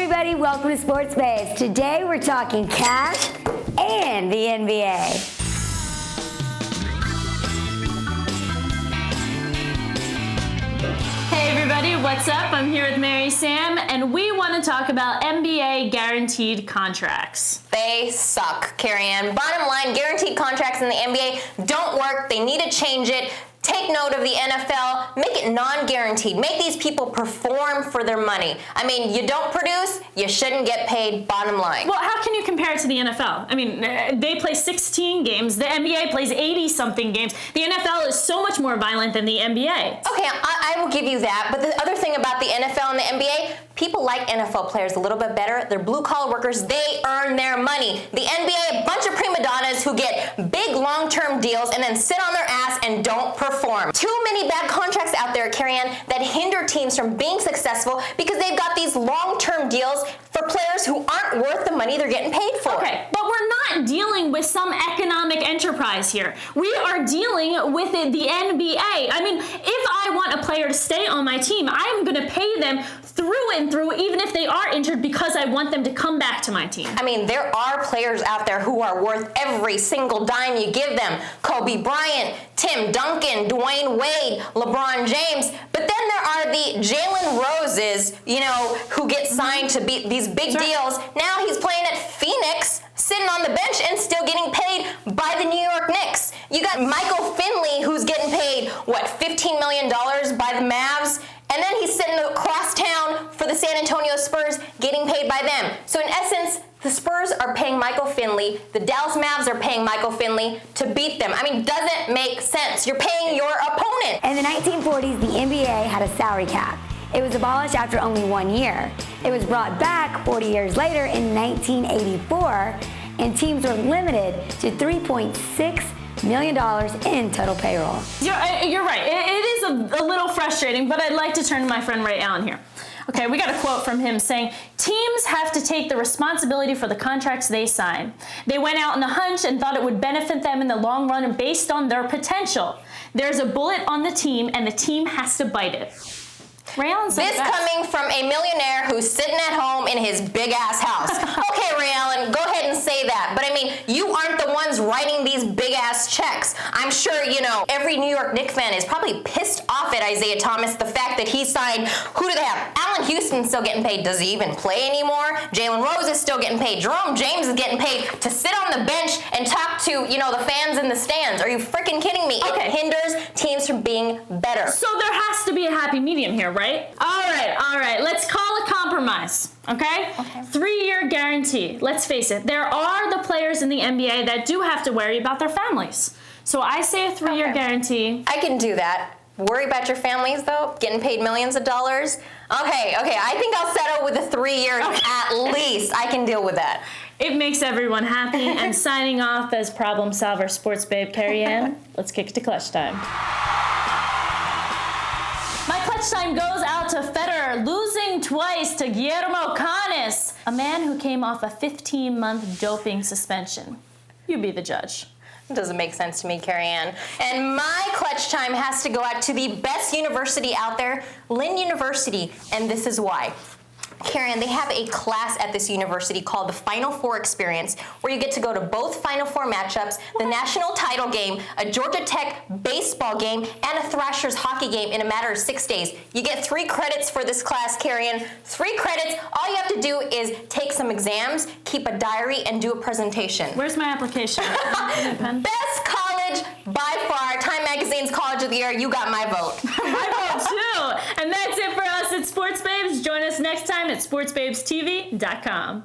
everybody, welcome to Sports Babes. Today we're talking cash and the NBA. Hey everybody, what's up? I'm here with Mary Sam, and we want to talk about NBA guaranteed contracts. They suck, Carrie-Ann. Bottom line, guaranteed contracts in the NBA don't work. They need to change it. Take note of the NFL, make it non-guaranteed. Make these people perform for their money. I mean, you don't produce, you shouldn't get paid, bottom line. Well, how can you compare it to the NFL? I mean, they play 16 games. The NBA plays 80-something games. The NFL is so much more violent than the NBA. Okay, I will give you that. But the other thing about the NFL and the NBA, people like NFL players a little bit better. They're blue-collar workers. They earn their money. The NBA, a bunch of prima donnas who get big long-term deals and then sit on their ass and don't perform. Too many bad contracts out there, Carrie-Ann, that hinder teams from being successful because they've got these long-term deals for players who aren't worth the money they're getting paid for. Okay, but we're not dealing with some economic enterprise here. We are dealing with the NBA. I mean, if I want a player to stay on my team, I'm going to pay them through and through, even if they are injured, because I want them to come back to my team. I mean, there are players out there who are worth every single dime you give them. Kobe Bryant, Tim Duncan, Dwayne Wade, LeBron James. But then there are the Jalen Roses, who get signed to these big deals. Now he's playing at Phoenix, sitting on the bench and still getting paid by the New York Knicks. You got Michael Finley, who's getting paid, $15 million by the Mavs? And then he's sitting across town for the San Antonio Spurs, getting paid by them. So in essence, the Spurs are paying Michael Finley, the Dallas Mavs are paying Michael Finley to beat them. I mean, doesn't make sense. You're paying your opponent. In the 1940s, the NBA had a salary cap. It was abolished after only 1 year. It was brought back 40 years later in 1984, and teams were limited to $3.6 million in total payroll. You're right. It is a little frustrating, but I'd like to turn to my friend Ray Allen here. Okay, we got a quote from him saying, teams have to take the responsibility for the contracts they sign. They went out on a hunch and thought it would benefit them in the long run and based on their potential. There's a bullet on the team and the team has to bite it. Ray Allen said this coming from a millionaire who's sitting at home in his big-ass house. Okay, Ray Allen, go ahead and say that. But I mean, you aren't the ones writing these big-ass checks. I'm sure, every New York Knicks fan is probably pissed off at Isaiah Thomas, the fact that he signed, who do they have? Allen Houston's still getting paid. Does he even play anymore? Jalen Rose is still getting paid. Jerome James is getting paid to sit on the bench and talk to, the fans in the stands. Are you freaking kidding me? Okay. It hinders teams from being better. So there has to be a happy medium here, right? All right. Let's call a compromise, okay? 3-year guarantee. Let's face it, there are the players in the NBA that do have to worry about their families. So I say a 3-year guarantee. I can do that. Worry about your families, though? Getting paid millions of dollars? Okay. I think I'll settle with the 3 years at least. I can deal with that. It makes everyone happy. And signing off as problem solver sports babe Carrie-Ann, let's kick it to clutch time. My clutch time goes out to Federer, losing twice to Guillermo Canes, a man who came off a 15-month doping suspension. You be the judge. It doesn't make sense to me, Carrie-Ann. And my clutch time has to go out to the best university out there, Lynn University, and this is why. Carrie-Ann, they have a class at this university called the Final Four Experience, where you get to go to both Final Four matchups, the national title game, a Georgia Tech baseball game, and a Thrashers hockey game in a matter of 6 days. You get 3 credits for this class, Carrie-Ann. 3 credits. All you have to do is take some exams, keep a diary, and do a presentation. Where's my application? Best college by far. Time Magazine's College of the Year. You got my vote. My vote too. And that's it for us at Sports Babes. Join us next time at sportsbabestv.com.